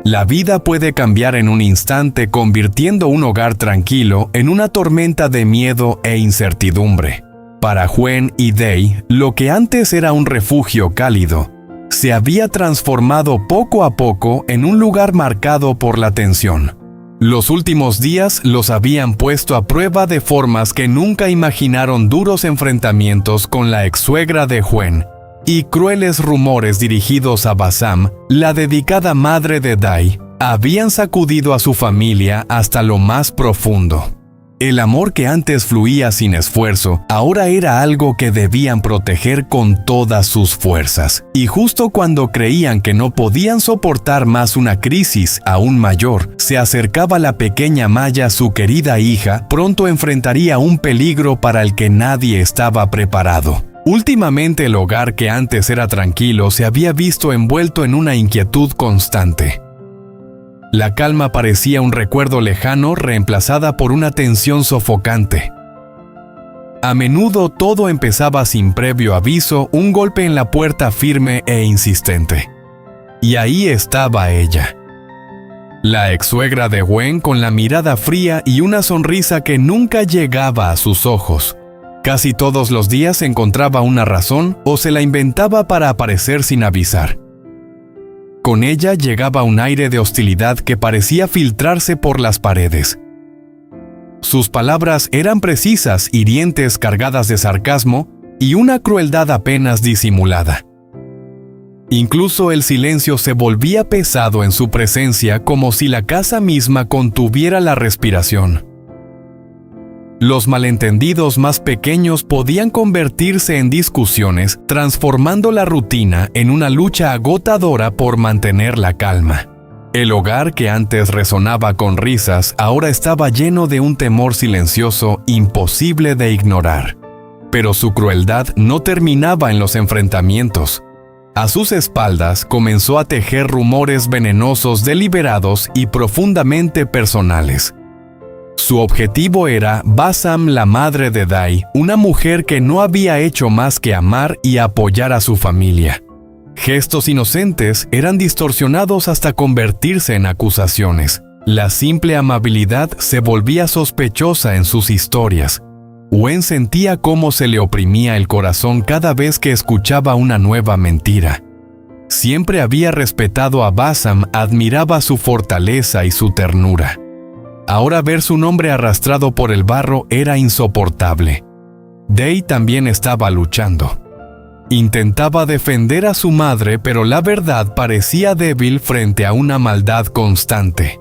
La vida puede cambiar en un instante, convirtiendo un hogar tranquilo en una tormenta de miedo e incertidumbre. Para Gwen y Day, lo que antes era un refugio cálido, se había transformado poco a poco en un lugar marcado por la tensión. Los últimos días los habían puesto a prueba de formas que nunca imaginaron. Duros enfrentamientos con la ex-suegra de Gwen y crueles rumores dirigidos a Bassam, la dedicada madre de Day, habían sacudido a su familia hasta lo más profundo. El amor que antes fluía sin esfuerzo, ahora era algo que debían proteger con todas sus fuerzas. Y justo cuando creían que no podían soportar más una crisis aún mayor, se acercaba la pequeña Maya, su querida hija. Pronto enfrentaría un peligro para el que nadie estaba preparado. Últimamente el hogar que antes era tranquilo se había visto envuelto en una inquietud constante. La calma parecía un recuerdo lejano, reemplazada por una tensión sofocante. A menudo todo empezaba sin previo aviso, un golpe en la puerta firme e insistente. Y ahí estaba ella. La ex-suegra de Gwen, con la mirada fría y una sonrisa que nunca llegaba a sus ojos. Casi todos los días encontraba una razón o se la inventaba para aparecer sin avisar. Con ella llegaba un aire de hostilidad que parecía filtrarse por las paredes. Sus palabras eran precisas, hirientes, cargadas de sarcasmo y una crueldad apenas disimulada. Incluso el silencio se volvía pesado en su presencia, como si la casa misma contuviera la respiración. Los malentendidos más pequeños podían convertirse en discusiones, transformando la rutina en una lucha agotadora por mantener la calma. El hogar que antes resonaba con risas ahora estaba lleno de un temor silencioso imposible de ignorar. Pero su crueldad no terminaba en los enfrentamientos. A sus espaldas comenzó a tejer rumores venenosos, deliberados y profundamente personales. Su objetivo era Bassam, la madre de Day, una mujer que no había hecho más que amar y apoyar a su familia. Gestos inocentes eran distorsionados hasta convertirse en acusaciones. La simple amabilidad se volvía sospechosa en sus historias. Gwen sentía cómo se le oprimía el corazón cada vez que escuchaba una nueva mentira. Siempre había respetado a Bassam, admiraba su fortaleza y su ternura. Ahora ver su nombre arrastrado por el barro era insoportable. Day también estaba luchando. Intentaba defender a su madre, pero la verdad parecía débil frente a una maldad constante.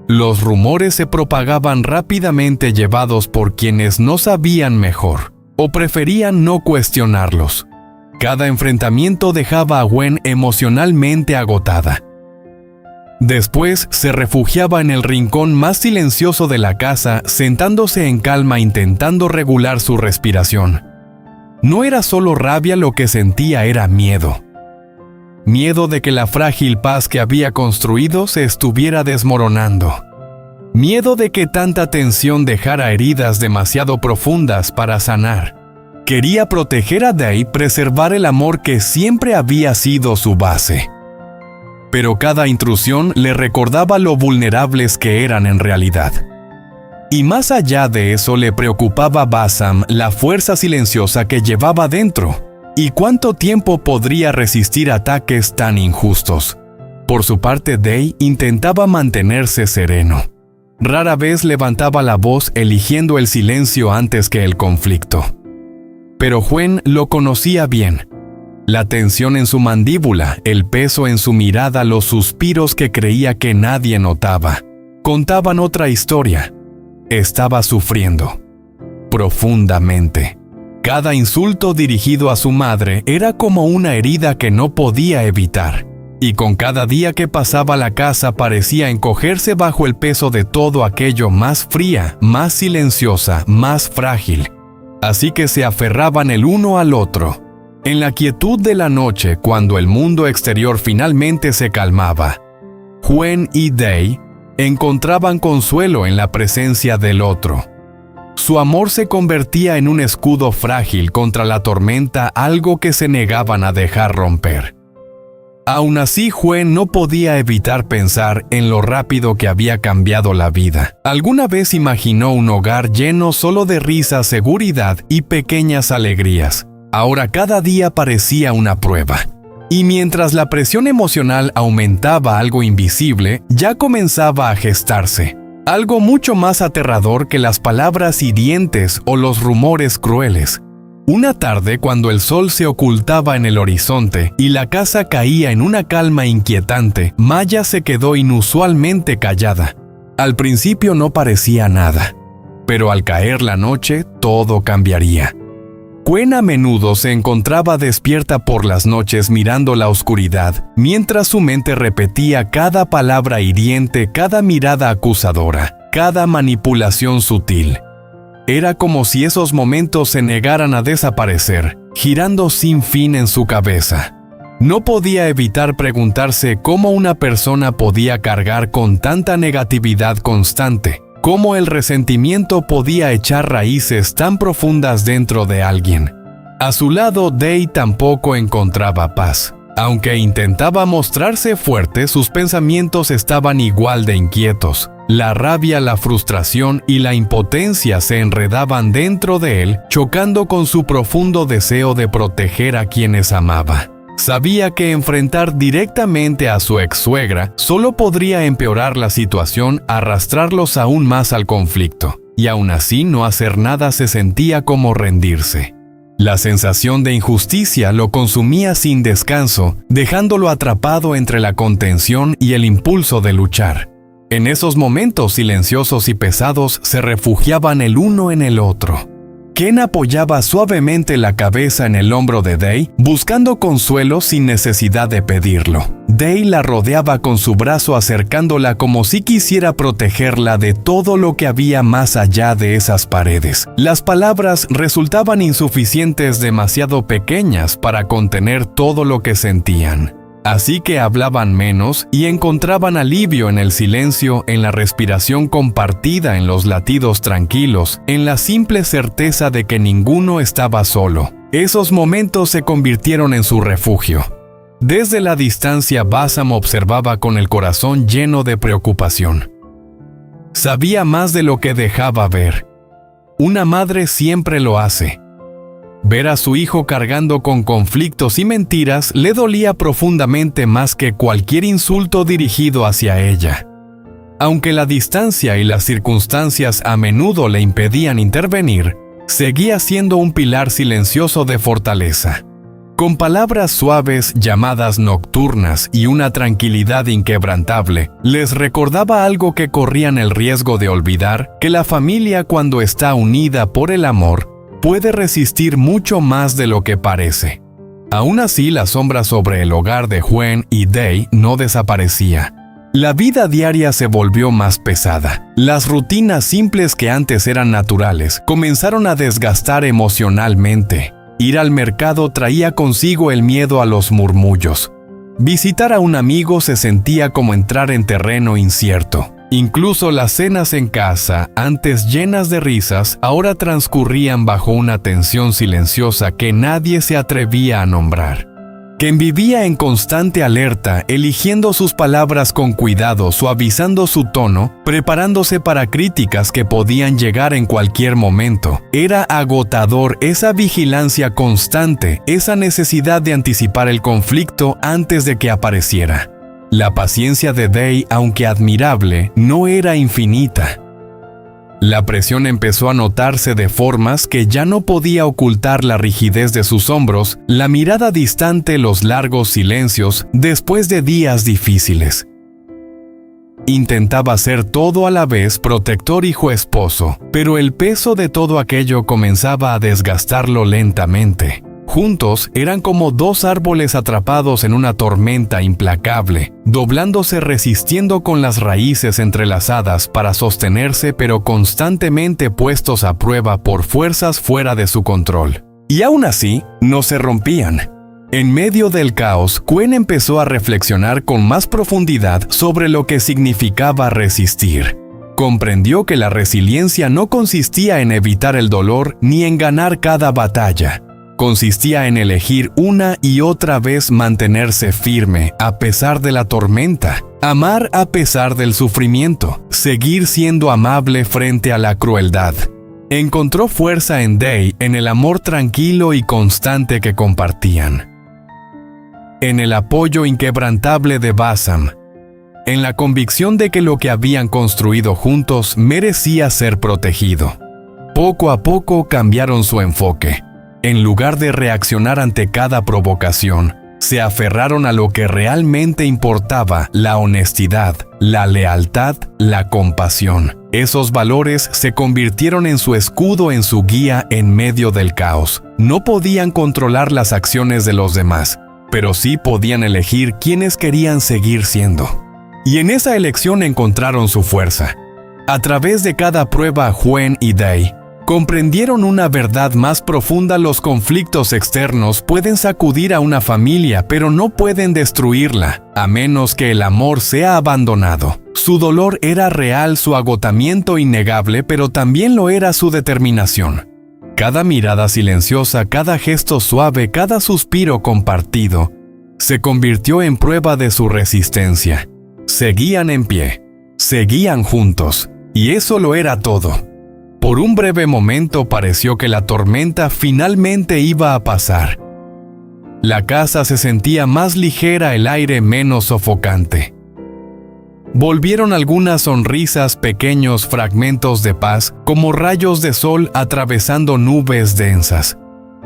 Los rumores se propagaban rápidamente, llevados por quienes no sabían mejor o preferían no cuestionarlos. Cada enfrentamiento dejaba a Gwen emocionalmente agotada. Después se refugiaba en el rincón más silencioso de la casa, sentándose en calma, intentando regular su respiración. No era solo rabia lo que sentía, era miedo. Miedo de que la frágil paz que había construido se estuviera desmoronando. Miedo de que tanta tensión dejara heridas demasiado profundas para sanar. Quería proteger a Day, preservar el amor que siempre había sido su base. Pero cada intrusión le recordaba lo vulnerables que eran en realidad. Y más allá de eso, le preocupaba a Bassam, la fuerza silenciosa que llevaba dentro. ¿Y cuánto tiempo podría resistir ataques tan injustos? Por su parte, Day intentaba mantenerse sereno. Rara vez levantaba la voz, eligiendo el silencio antes que el conflicto. Pero Gwen lo conocía bien. La tensión en su mandíbula, el peso en su mirada, los suspiros que creía que nadie notaba, contaban otra historia. Estaba sufriendo profundamente. Cada insulto dirigido a su madre era como una herida que no podía evitar. Y con cada día que pasaba, la casa parecía encogerse bajo el peso de todo aquello, más fría, más silenciosa, más frágil. Así que se aferraban el uno al otro. En la quietud de la noche, cuando el mundo exterior finalmente se calmaba, Gwen y Day encontraban consuelo en la presencia del otro. Su amor se convertía en un escudo frágil contra la tormenta, algo que se negaban a dejar romper. Aún así, Gwen no podía evitar pensar en lo rápido que había cambiado la vida. Alguna vez imaginó un hogar lleno solo de risa, seguridad y pequeñas alegrías. Ahora cada día parecía una prueba. Y mientras la presión emocional aumentaba, algo invisible ya comenzaba a gestarse. Algo mucho más aterrador que las palabras hirientes o los rumores crueles. Una tarde, cuando el sol se ocultaba en el horizonte y la casa caía en una calma inquietante, Maya se quedó inusualmente callada. Al principio no parecía nada, pero al caer la noche, todo cambiaría. Gwen a menudo se encontraba despierta por las noches mirando la oscuridad, mientras su mente repetía cada palabra hiriente, cada mirada acusadora, cada manipulación sutil. Era como si esos momentos se negaran a desaparecer, girando sin fin en su cabeza. No podía evitar preguntarse cómo una persona podía cargar con tanta negatividad constante, cómo el resentimiento podía echar raíces tan profundas dentro de alguien. A su lado, Day tampoco encontraba paz. Aunque intentaba mostrarse fuerte, sus pensamientos estaban igual de inquietos. La rabia, la frustración y la impotencia se enredaban dentro de él, chocando con su profundo deseo de proteger a quienes amaba. Sabía que enfrentar directamente a su ex-suegra solo podría empeorar la situación, arrastrarlos aún más al conflicto, y aún así no hacer nada se sentía como rendirse. La sensación de injusticia lo consumía sin descanso, dejándolo atrapado entre la contención y el impulso de luchar. En esos momentos silenciosos y pesados se refugiaban el uno en el otro. Ken apoyaba suavemente la cabeza en el hombro de Day, buscando consuelo sin necesidad de pedirlo. Day la rodeaba con su brazo, acercándola como si quisiera protegerla de todo lo que había más allá de esas paredes. Las palabras resultaban insuficientes, demasiado pequeñas para contener todo lo que sentían. Así que hablaban menos y encontraban alivio en el silencio, en la respiración compartida, en los latidos tranquilos, en la simple certeza de que ninguno estaba solo. Esos momentos se convirtieron en su refugio. Desde la distancia, Bassam observaba con el corazón lleno de preocupación. Sabía más de lo que dejaba ver. Una madre siempre lo hace. Ver a su hijo cargando con conflictos y mentiras le dolía profundamente más que cualquier insulto dirigido hacia ella. Aunque la distancia y las circunstancias a menudo le impedían intervenir, seguía siendo un pilar silencioso de fortaleza. Con palabras suaves, llamadas nocturnas y una tranquilidad inquebrantable, les recordaba algo que corrían el riesgo de olvidar: que la familia, cuando está unida por el amor, puede resistir mucho más de lo que parece. Aún así, la sombra sobre el hogar de Gwen y Day no desaparecía. La vida diaria se volvió más pesada. Las rutinas simples que antes eran naturales comenzaron a desgastar emocionalmente. Ir al mercado traía consigo el miedo a los murmullos. Visitar a un amigo se sentía como entrar en terreno incierto. Incluso las cenas en casa, antes llenas de risas, ahora transcurrían bajo una tensión silenciosa que nadie se atrevía a nombrar. Ken vivía en constante alerta, eligiendo sus palabras con cuidado, suavizando su tono, preparándose para críticas que podían llegar en cualquier momento. Era agotador esa vigilancia constante, esa necesidad de anticipar el conflicto antes de que apareciera. La paciencia de Day, aunque admirable, no era infinita. La presión empezó a notarse de formas que ya no podía ocultar: la rigidez de sus hombros, la mirada distante, los largos silencios después de días difíciles. Intentaba ser todo a la vez, protector, hijo, esposo, pero el peso de todo aquello comenzaba a desgastarlo lentamente. Juntos eran como dos árboles atrapados en una tormenta implacable, doblándose, resistiendo con las raíces entrelazadas para sostenerse, pero constantemente puestos a prueba por fuerzas fuera de su control. Y aún así, no se rompían. En medio del caos, Gwen empezó a reflexionar con más profundidad sobre lo que significaba resistir. Comprendió que la resiliencia no consistía en evitar el dolor ni en ganar cada batalla. consistía en elegir una y otra vez mantenerse firme a pesar de la tormenta, amar a pesar del sufrimiento, seguir siendo amable frente a la crueldad. Encontró fuerza en Day en el amor tranquilo y constante que compartían, en el apoyo inquebrantable de Bassam, en la convicción de que lo que habían construido juntos merecía ser protegido. Poco a poco cambiaron su enfoque. En lugar de reaccionar ante cada provocación, se aferraron a lo que realmente importaba: la honestidad, la lealtad, la compasión. Esos valores se convirtieron en su escudo, en su guía en medio del caos. No podían controlar las acciones de los demás, pero sí podían elegir quiénes querían seguir siendo. Y en esa elección encontraron su fuerza. A través de cada prueba, Gwen y Day comprendieron una verdad más profunda: los conflictos externos pueden sacudir a una familia, pero no pueden destruirla, a menos que el amor sea abandonado. Su dolor era real, su agotamiento innegable, pero también lo era su determinación. Cada mirada silenciosa, cada gesto suave, cada suspiro compartido, se convirtió en prueba de su resistencia. Seguían en pie, seguían juntos, y eso lo era todo. Por un breve momento pareció que la tormenta finalmente iba a pasar. La casa se sentía más ligera, el aire menos sofocante. Volvieron algunas sonrisas, pequeños fragmentos de paz, como rayos de sol atravesando nubes densas.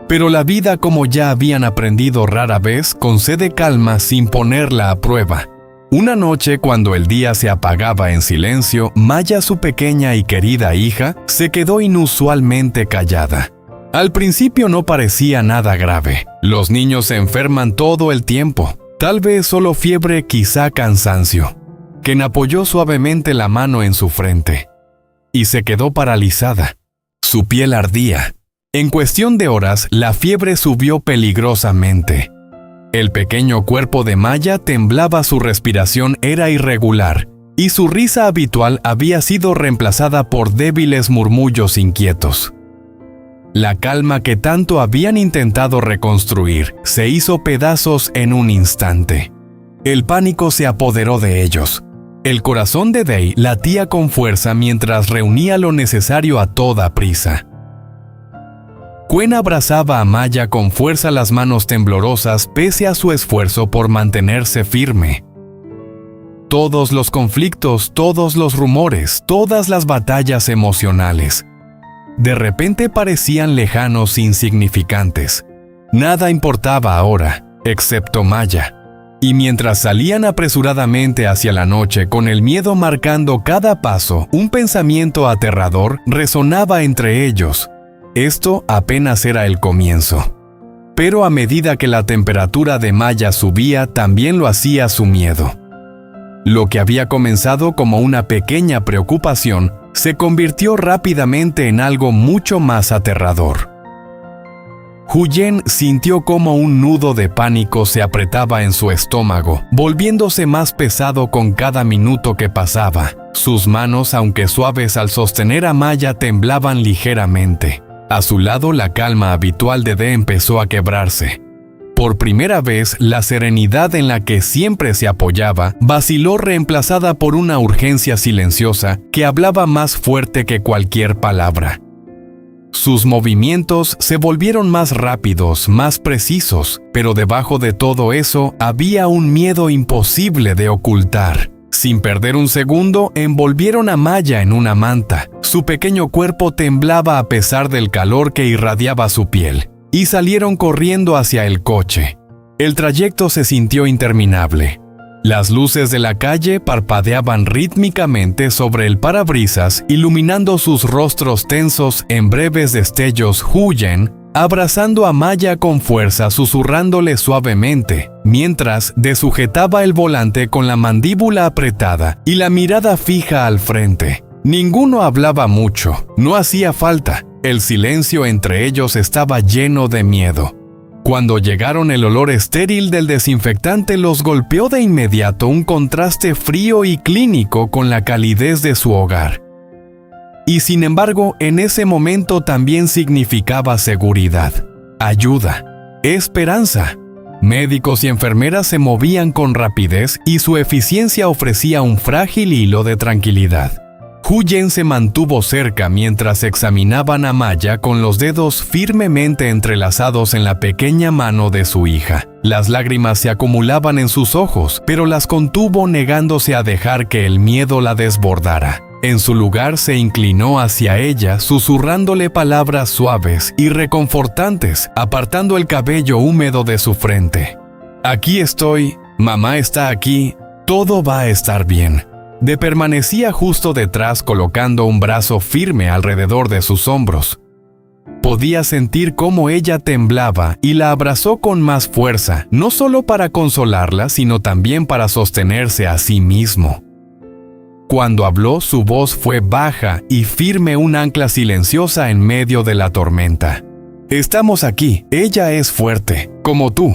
Pero la vida, como ya habían aprendido, rara vez concede calma sin ponerla a prueba. Una noche, cuando el día se apagaba en silencio, Maya, su pequeña y querida hija, se quedó inusualmente callada. Al principio no parecía nada grave. Los niños se enferman todo el tiempo. Tal vez solo fiebre, quizá cansancio. Ken apoyó suavemente la mano en su frente y se quedó paralizada. Su piel ardía. En cuestión de horas, la fiebre subió peligrosamente. El pequeño cuerpo de Maya temblaba, su respiración era irregular, y su risa habitual había sido reemplazada por débiles murmullos inquietos. La calma que tanto habían intentado reconstruir se hizo pedazos en un instante. El pánico se apoderó de ellos. El corazón de Day latía con fuerza mientras reunía lo necesario a toda prisa. Gwen abrazaba a Maya con fuerza, las manos temblorosas pese a su esfuerzo por mantenerse firme. Todos los conflictos, todos los rumores, todas las batallas emocionales, de repente parecían lejanos, insignificantes. Nada importaba ahora, excepto Maya. Y mientras salían apresuradamente hacia la noche, con el miedo marcando cada paso, un pensamiento aterrador resonaba entre ellos. Esto apenas era el comienzo. Pero a medida que la temperatura de Maya subía, también lo hacía su miedo. Lo que había comenzado como una pequeña preocupación se convirtió rápidamente en algo mucho más aterrador. Huyen sintió como un nudo de pánico se apretaba en su estómago, volviéndose más pesado con cada minuto que pasaba. Sus manos, aunque suaves al sostener a Maya, temblaban ligeramente. A su lado, la calma habitual de Dee empezó a quebrarse. Por primera vez, la serenidad en la que siempre se apoyaba vaciló, reemplazada por una urgencia silenciosa que hablaba más fuerte que cualquier palabra. Sus movimientos se volvieron más rápidos, más precisos, pero debajo de todo eso había un miedo imposible de ocultar. Sin perder un segundo, envolvieron a Maya en una manta. Su pequeño cuerpo temblaba a pesar del calor que irradiaba su piel, y salieron corriendo hacia el coche. El trayecto se sintió interminable. Las luces de la calle parpadeaban rítmicamente sobre el parabrisas, iluminando sus rostros tensos en breves destellos. Huyen, abrazando a Maya con fuerza, susurrándole suavemente, mientras Dee sujetaba el volante con la mandíbula apretada y la mirada fija al frente. Ninguno hablaba mucho, no hacía falta. El silencio entre ellos estaba lleno de miedo. Cuando llegaron, el olor estéril del desinfectante los golpeó de inmediato, un contraste frío y clínico con la calidez de su hogar. Y sin embargo, en ese momento también significaba seguridad. ayuda, esperanza. Médicos y enfermeras se movían con rapidez y su eficiencia ofrecía un frágil hilo de tranquilidad. Huyen se mantuvo cerca mientras examinaban a Maya con los dedos firmemente entrelazados en la pequeña mano de su hija. Las lágrimas se acumulaban en sus ojos, pero las contuvo negándose a dejar que el miedo la desbordara. En su lugar se inclinó hacia ella, susurrándole palabras suaves y reconfortantes, apartando el cabello húmedo de su frente. «Aquí estoy, mamá está aquí, todo va a estar bien». De permanecía justo detrás colocando un brazo firme alrededor de sus hombros. Podía sentir cómo ella temblaba y la abrazó con más fuerza, no solo para consolarla, sino también para sostenerse a sí mismo. Cuando habló, su voz fue baja y firme, un ancla silenciosa en medio de la tormenta. «Estamos aquí, ella es fuerte, como tú».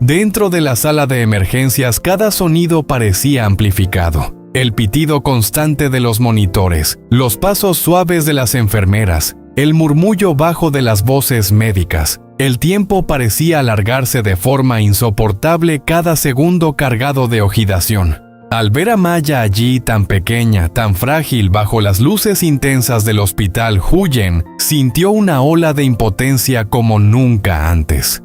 Dentro de la sala de emergencias, cada sonido parecía amplificado. El pitido constante de los monitores, los pasos suaves de las enfermeras, el murmullo bajo de las voces médicas. El tiempo parecía alargarse de forma insoportable, cada segundo cargado de oxidación. Al ver a Maya allí tan pequeña, tan frágil bajo las luces intensas del hospital, Huyen sintió una ola de impotencia como nunca antes.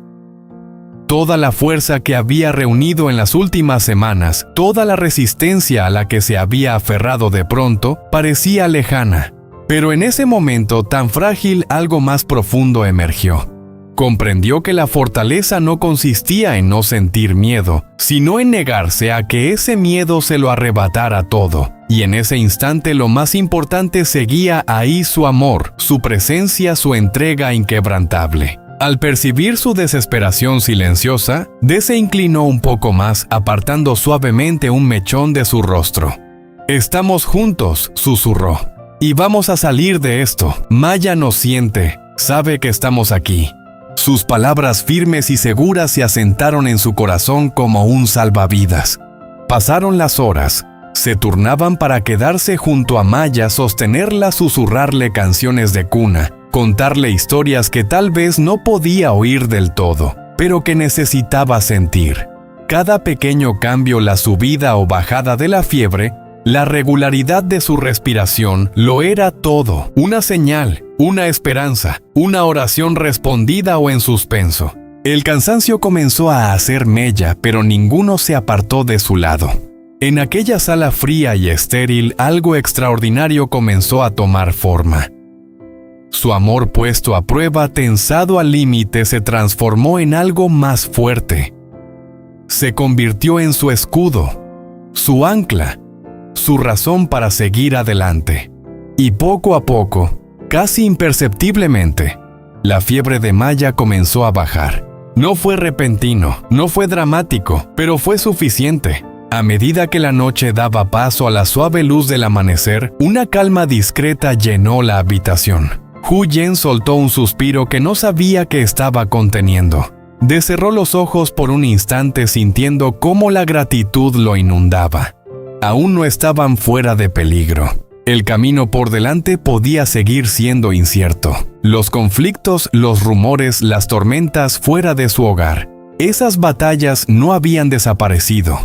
Toda la fuerza que había reunido en las últimas semanas, toda la resistencia a la que se había aferrado de pronto, parecía lejana. Pero en ese momento tan frágil, algo más profundo emergió. Comprendió que la fortaleza no consistía en no sentir miedo, sino en negarse a que ese miedo se lo arrebatara todo. Y en ese instante lo más importante seguía ahí: su amor, su presencia, su entrega inquebrantable. Al percibir su desesperación silenciosa, Dee se inclinó un poco más, apartando suavemente un mechón de su rostro. «Estamos juntos», susurró. «Y vamos a salir de esto. Maya nos siente, sabe que estamos aquí». Sus palabras firmes y seguras se asentaron en su corazón como un salvavidas. Pasaron las horas. Se turnaban para quedarse junto a Maya, sostenerla, susurrarle canciones de cuna, contarle historias que tal vez no podía oír del todo, pero que necesitaba sentir. Cada pequeño cambio, la subida o bajada de la fiebre, la regularidad de su respiración, lo era todo. Una señal, una esperanza, una oración respondida o en suspenso. El cansancio comenzó a hacer mella, pero ninguno se apartó de su lado. En aquella sala fría y estéril, algo extraordinario comenzó a tomar forma. Su amor puesto a prueba, tensado al límite, se transformó en algo más fuerte. Se convirtió en su escudo, su ancla, su razón para seguir adelante. Y poco a poco, casi imperceptiblemente, la fiebre de Maya comenzó a bajar. No fue repentino, no fue dramático, pero fue suficiente. A medida que la noche daba paso a la suave luz del amanecer, una calma discreta llenó la habitación. Huyen soltó un suspiro que no sabía que estaba conteniendo. Cerró los ojos por un instante, sintiendo cómo la gratitud lo inundaba. Aún no estaban fuera de peligro. El camino por delante podía seguir siendo incierto. Los conflictos, los rumores, las tormentas fuera de su hogar. Esas batallas no habían desaparecido.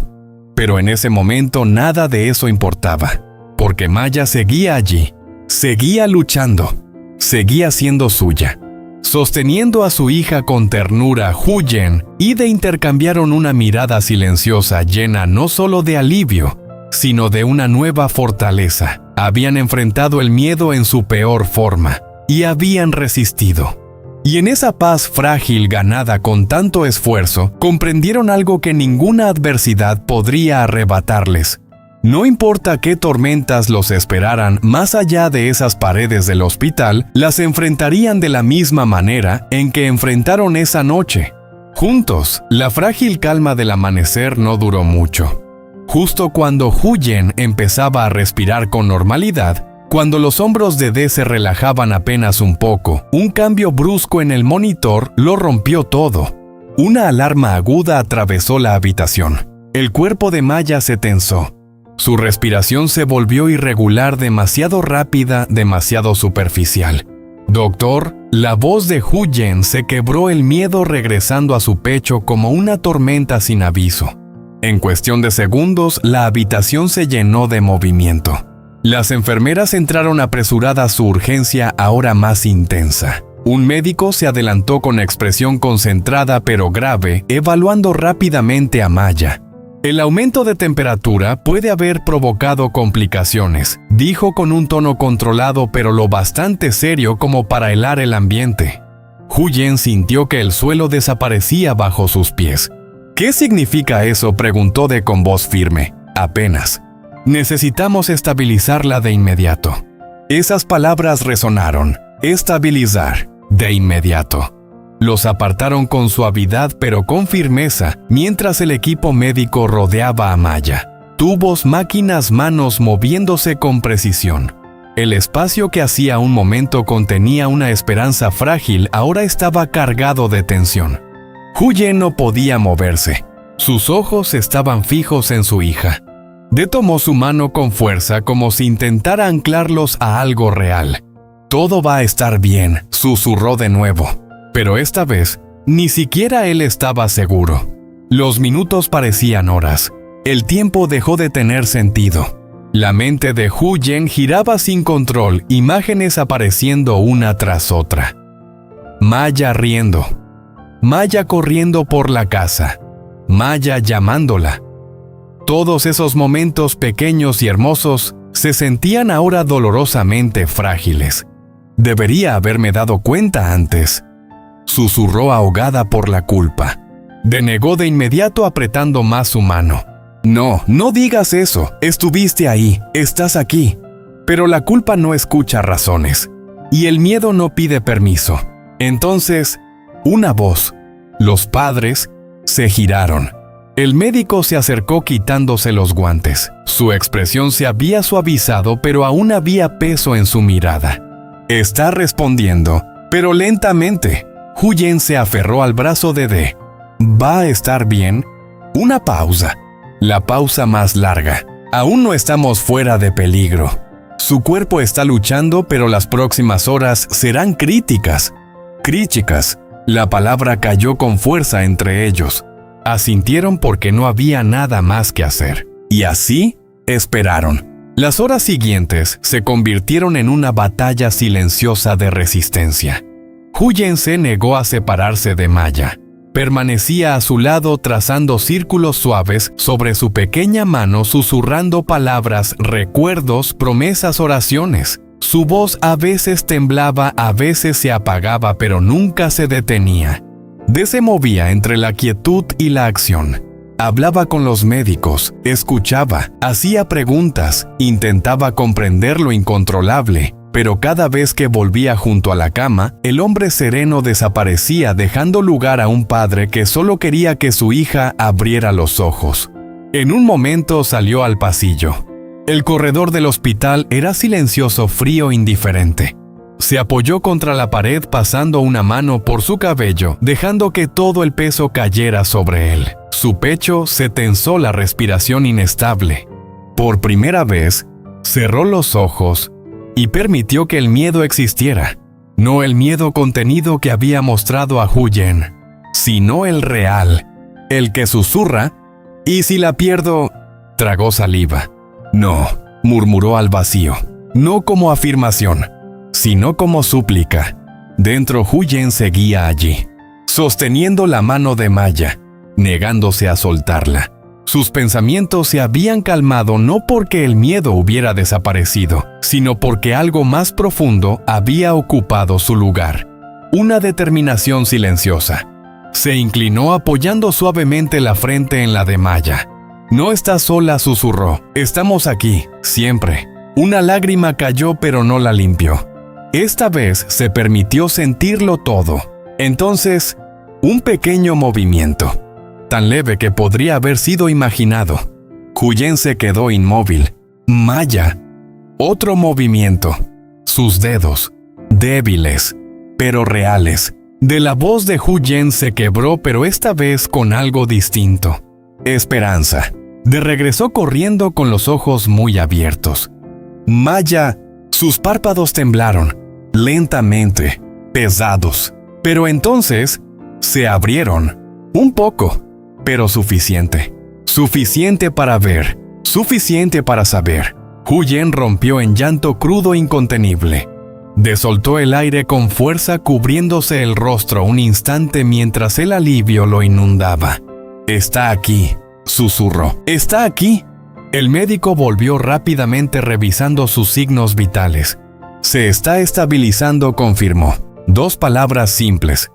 Pero en ese momento nada de eso importaba, porque Maya seguía allí, seguía luchando, seguía siendo suya. Sosteniendo a su hija con ternura, Huyen y Dee intercambiaron una mirada silenciosa llena no solo de alivio, sino de una nueva fortaleza. Habían enfrentado el miedo en su peor forma y habían resistido. Y en esa paz frágil ganada con tanto esfuerzo, comprendieron algo que ninguna adversidad podría arrebatarles. No importa qué tormentas los esperaran más allá de esas paredes del hospital, las enfrentarían de la misma manera en que enfrentaron esa noche. Juntos, la frágil calma del amanecer no duró mucho. Justo cuando Huyen empezaba a respirar con normalidad, cuando los hombros de Dee se relajaban apenas un poco, un cambio brusco en el monitor lo rompió todo. Una alarma aguda atravesó la habitación. El cuerpo de Maya se tensó. Su respiración se volvió irregular, demasiado rápida, demasiado superficial. «Doctor», La voz de Huyen se quebró, el miedo regresando a su pecho como una tormenta sin aviso. En cuestión de segundos, la habitación se llenó de movimiento. Las enfermeras entraron apresuradas a su urgencia, ahora más intensa. Un médico se adelantó con expresión concentrada pero grave, evaluando rápidamente a Maya. El aumento de temperatura puede haber provocado complicaciones, dijo con un tono controlado pero lo bastante serio como para helar el ambiente. Huyen sintió que el suelo desaparecía bajo sus pies. ¿Qué significa eso?, preguntó Dee con voz firme. Apenas. Necesitamos estabilizarla de inmediato. Esas palabras resonaron. Estabilizar. De inmediato. Los apartaron con suavidad pero con firmeza, mientras el equipo médico rodeaba a Maya. Tubos, máquinas, manos moviéndose con precisión. El espacio que hacía un momento contenía una esperanza frágil ahora estaba cargado de tensión. Huyen no podía moverse. Sus ojos estaban fijos en su hija. Dee tomó su mano con fuerza como si intentara anclarlos a algo real. «Todo va a estar bien», susurró de nuevo. Pero esta vez, ni siquiera él estaba seguro. Los minutos parecían horas. El tiempo dejó de tener sentido. La mente de Huyen giraba sin control, imágenes apareciendo una tras otra. Maya riendo. Maya corriendo por la casa. Maya llamándola. Todos esos momentos pequeños y hermosos se sentían ahora dolorosamente frágiles. Debería haberme dado cuenta antes. Susurró ahogada por la culpa. Denegó de inmediato apretando más su mano. No, no digas eso. Estuviste ahí, estás aquí. Pero la culpa no escucha razones. Y el miedo no pide permiso. Entonces, una voz. Los padres se giraron. El médico se acercó quitándose los guantes. Su expresión se había suavizado, pero aún había peso en su mirada. Está respondiendo, pero lentamente. Huyen se aferró al brazo de Dee. ¿Va a estar bien? Una pausa. La pausa más larga. Aún no estamos fuera de peligro. Su cuerpo está luchando, pero las próximas horas serán críticas. Críticas. La palabra cayó con fuerza entre ellos. Asintieron porque no había nada más que hacer. Y así, esperaron. Las horas siguientes se convirtieron en una batalla silenciosa de resistencia. Huyen se negó a separarse de Maya. Permanecía a su lado trazando círculos suaves sobre su pequeña mano, susurrando palabras, recuerdos, promesas, oraciones. Su voz a veces temblaba, a veces se apagaba, pero nunca se detenía. Dee se movía entre la quietud y la acción. Hablaba con los médicos, escuchaba, hacía preguntas, intentaba comprender lo incontrolable. Pero cada vez que volvía junto a la cama, el hombre sereno desaparecía, dejando lugar a un padre que solo quería que su hija abriera los ojos. En un momento salió al pasillo. El corredor del hospital era silencioso, frío, indiferente. Se apoyó contra la pared pasando una mano por su cabello, dejando que todo el peso cayera sobre él. Su pecho se tensó, la respiración inestable. Por primera vez, cerró los ojos y permitió que el miedo existiera. No el miedo contenido que había mostrado a Huyen, sino el real, el que susurra, «¿Y si la pierdo?». Tragó saliva. «No», murmuró al vacío, no como afirmación, sino como súplica. Dentro Huyen seguía allí, sosteniendo la mano de Maya, negándose a soltarla. Sus pensamientos se habían calmado no porque el miedo hubiera desaparecido, sino porque algo más profundo había ocupado su lugar. Una determinación silenciosa. Se inclinó apoyando suavemente la frente en la de Maya. «No estás sola», susurró. «Estamos aquí, siempre». Una lágrima cayó pero no la limpió. Esta vez se permitió sentirlo todo. Entonces, un pequeño movimiento. Tan leve que podría haber sido imaginado. Huyen se quedó inmóvil. Maya. Otro movimiento. Sus dedos, débiles, pero reales. De la voz de Huyen se quebró, pero esta vez con algo distinto. Esperanza. De regresó corriendo con los ojos muy abiertos. Maya. Sus párpados temblaron. Lentamente. pesados. Pero entonces se abrieron. Un poco, pero suficiente. Suficiente para ver, suficiente para saber. Huyen rompió en llanto crudo e incontenible. Desoltó el aire con fuerza, cubriéndose el rostro un instante mientras el alivio lo inundaba. «Está aquí», susurró. «Está aquí». El médico volvió rápidamente revisando sus signos vitales. «Se está estabilizando», confirmó. 2 palabras simples,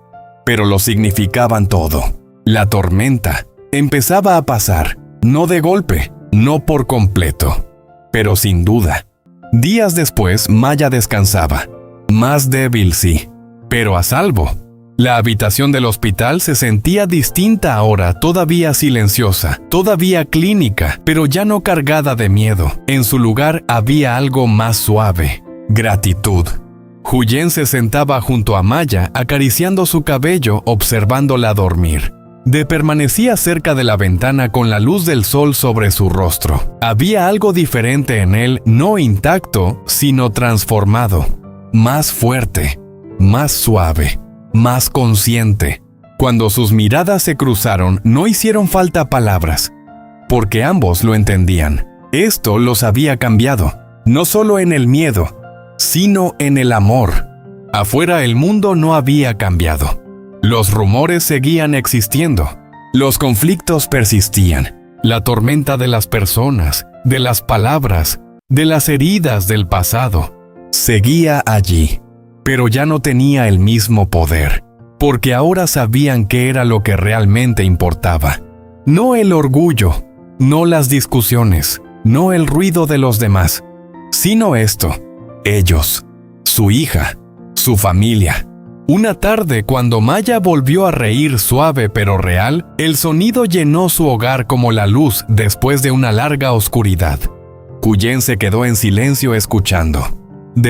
pero lo significaban todo. La tormenta empezaba a pasar, no de golpe, no por completo, pero sin duda. Días después, Maya descansaba. Más débil, sí, pero a salvo. La habitación del hospital se sentía distinta ahora, todavía silenciosa, todavía clínica, pero ya no cargada de miedo. En su lugar había algo más suave: gratitud. Huyen se sentaba junto a Maya, acariciando su cabello, observándola dormir. Permanecía cerca de la ventana con la luz del sol sobre su rostro. Había algo diferente en él, no intacto, sino transformado. Más fuerte, más suave, más consciente. Cuando sus miradas se cruzaron, no hicieron falta palabras, porque ambos lo entendían. Esto los había cambiado, no solo en el miedo, sino en el amor. Afuera el mundo no había cambiado. Los rumores seguían existiendo. Los conflictos persistían. La tormenta de las personas, de las palabras, de las heridas del pasado, seguía allí. Pero ya no tenía el mismo poder, porque ahora sabían qué era lo que realmente importaba. No el orgullo, no las discusiones, no el ruido de los demás, sino esto: ellos, su hija, su familia. Una tarde, cuando Maya volvió a reír suave pero real, el sonido llenó su hogar como la luz después de una larga oscuridad. Huyen se quedó en silencio escuchando.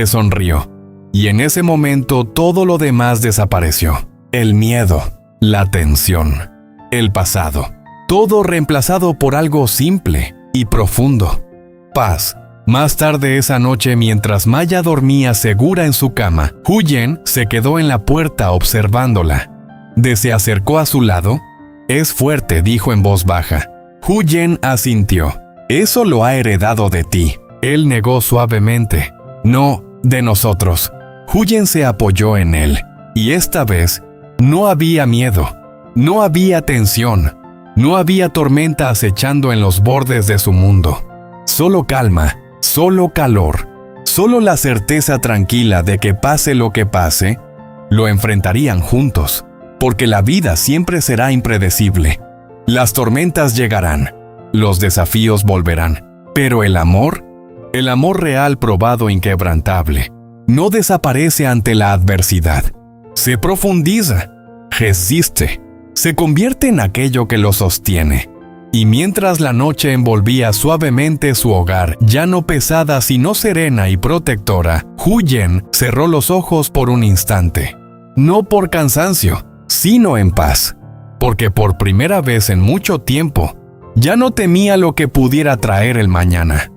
Sonrió, y en ese momento todo lo demás desapareció. El miedo, la tensión, el pasado, todo reemplazado por algo simple y profundo: paz. Más tarde esa noche, mientras Maya dormía segura en su cama, Huyen se quedó en la puerta observándola. Se acercó a su lado. «Es fuerte», dijo en voz baja. Huyen asintió. «Eso lo ha heredado de ti». Él negó suavemente. «No, de nosotros». Huyen se apoyó en él, y esta vez no había miedo, no había tensión, no había tormenta acechando en los bordes de su mundo. Solo calma. Solo calor, solo la certeza tranquila de que pase lo que pase, lo enfrentarían juntos, porque la vida siempre será impredecible. Las tormentas llegarán, los desafíos volverán, pero el amor real, probado, inquebrantable, no desaparece ante la adversidad. Se profundiza, resiste, se convierte en aquello que lo sostiene. Y mientras la noche envolvía suavemente su hogar, ya no pesada sino serena y protectora, Huyen cerró los ojos por un instante. No por cansancio, sino en paz. Porque por primera vez en mucho tiempo, ya no temía lo que pudiera traer el mañana.